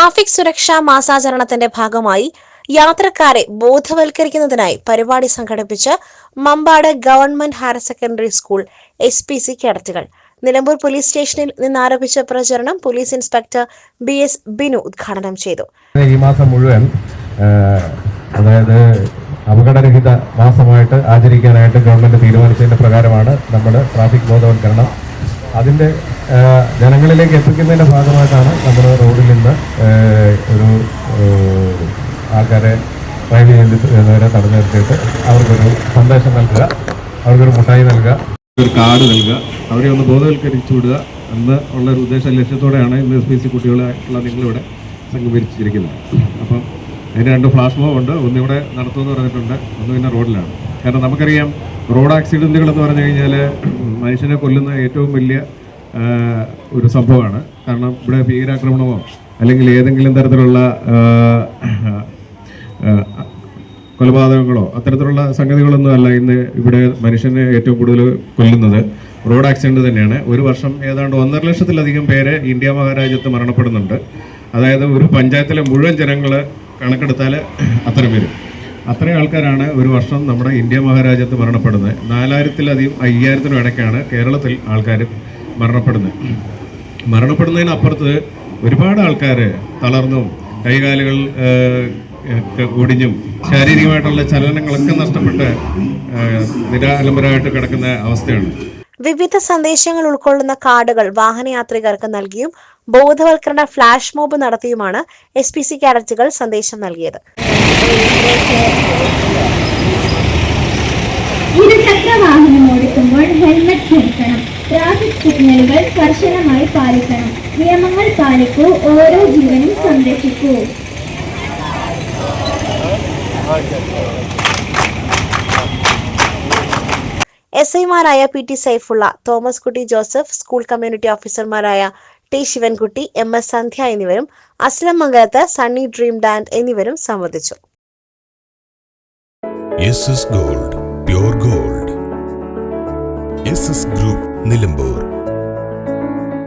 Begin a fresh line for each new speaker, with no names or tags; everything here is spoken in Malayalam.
ട്രാഫിക് സുരക്ഷാ മാസാചരണത്തിന്റെ ഭാഗമായി യാത്രക്കാരെ ബോധവൽക്കരിക്കുന്നതിനായി പരിപാടി സംഘടിപ്പിച്ച് Mambad government higher secondary school SPC കേഡറ്റുകൾ. നിലമ്പൂർ പോലീസ് സ്റ്റേഷനിൽ നിന്നാരംഭിച്ച പ്രചരണം പോലീസ് ഇൻസ്പെക്ടർ BS ബിനു ഉദ്ഘാടനം ചെയ്തു.
ഈ മാസം മുഴുവൻ അതായത് അപകടരഹിത മാസമായിട്ട് ആചരിക്കാനായിട്ട് ഗവൺമെന്റ് തീരുമാനിച്ചതിന്റെ പ്രകാരമാണ് നമ്മൾ ട്രാഫിക് ബോധവൽക്കരണം അതിന്റെ ജനങ്ങളിലേക്ക് എത്തിക്കുന്നതിന്റെ ഭാഗമായിട്ടാണ് നമ്മൾ റോഡിൽ നിന്ന് ഒരു ആൾക്കാരെ ഡ്രൈവ് ചെയ്യുന്നവരെ തടഞ്ഞു നിർത്തിയിട്ട് അവർക്കൊരു സന്ദേശം നൽകുക, അവർക്കൊരു മുട്ടായി നൽകുക, ഒരു കാർഡ് നൽകുക, അവരെ ഒന്ന് ബോധവൽക്കരിച്ചു വിടുക എന്ന് ഉള്ളൊരു ലക്ഷ്യത്തോടെയാണ് ഇന്ന് SPC കുട്ടികളായിട്ടുള്ള നിങ്ങളിവിടെ സംഘടിപ്പിച്ചിരിക്കുന്നത്. അപ്പം അതിന് 2 ഫ്ലാഷ് മോബ് ഉണ്ട്. ഒന്നിവിടെ നടത്തുമെന്ന് പറഞ്ഞിട്ടുണ്ട്, ഒന്ന് പിന്നെ റോഡിലാണ്. കാരണം നമുക്കറിയാം റോഡ് ആക്സിഡൻറ്റുകൾ എന്ന് പറഞ്ഞു കഴിഞ്ഞാൽ മനുഷ്യനെ കൊല്ലുന്ന ഏറ്റവും വലിയ ഒരു സംഭവമാണ്. കാരണം ഇവിടെ ഭീകരാക്രമണമോ അല്ലെങ്കിൽ ഏതെങ്കിലും തരത്തിലുള്ള കൊലപാതകങ്ങളോ അത്തരത്തിലുള്ള സംഗതികളൊന്നും അല്ല ഇന്ന് ഇവിടെ മനുഷ്യനെ ഏറ്റവും കൂടുതൽ കൊല്ലുന്നത് റോഡ് ആക്സിഡൻറ്റ് തന്നെയാണ്. ഒരു വർഷം ഏതാണ്ട് 1.5 ലക്ഷത്തിലധികം പേര് ഇന്ത്യ മഹാരാജ്യത്ത് മരണപ്പെടുന്നുണ്ട്. അതായത് ഒരു പഞ്ചായത്തിലെ മുഴുവൻ ജനങ്ങൾ കണക്കെടുത്താൽ അത്രയും വരും. അത്രയും ആൾക്കാരാണ് ഒരു വർഷം നമ്മുടെ ഇന്ത്യ മഹാരാജ്യത്ത് മരണപ്പെടുന്നത്. 4000-ലധികം 5000-നും ഇടയ്ക്കാണ് കേരളത്തിൽ ആൾക്കാർ മരണപ്പെടുന്നതിനപ്പുറത്ത് ഒരുപാട് ആൾക്കാർ തളർന്നും കൈകാലുകൾ ഒടിഞ്ഞും ശാരീരികമായിട്ടുള്ള ചലനങ്ങളൊക്കെ നഷ്ടപ്പെട്ട് നിരാലംബരായിട്ട് കിടക്കുന്ന അവസ്ഥയാണ്.
വിവിധ സന്ദേശങ്ങൾ ഉൾക്കൊള്ളുന്ന കാർഡുകൾ വാഹനയാത്രികർക്ക് നൽകിയും ബോധവൽക്കരണ ഫ്ലാഷ് മോബ് നടത്തിയുമാണ് SPC കേഡറ്റുകൾ സന്ദേശം നൽകിയത്.
ഇരുചക്ര വാഹനം ഓടിക്കുമ്പോൾ ഹെൽമറ്റ് ധരിക്കണം. ട്രാഫിക് സിഗ്നലുകൾ കർശനമായി പാലിക്കണം. നിയമങ്ങൾ പാലിക്കൂ. ഓരോ ജീവനും സംരക്ഷിക്കൂ.
SIമാരായ PT Saifulla, Thomas Kutty Joseph, school community ഓഫീസർമാരായ T ശിവൻകുട്ടി, MS സന്ധ്യ എന്നിവരും അസ്ലം മംഗലത്ത്, സണ്ണി ഡ്രീം ഡാൻഡ് എന്നിവരും സംബന്ധിച്ചു.
SS Gold, Pure Gold. SS Group, Nilambur.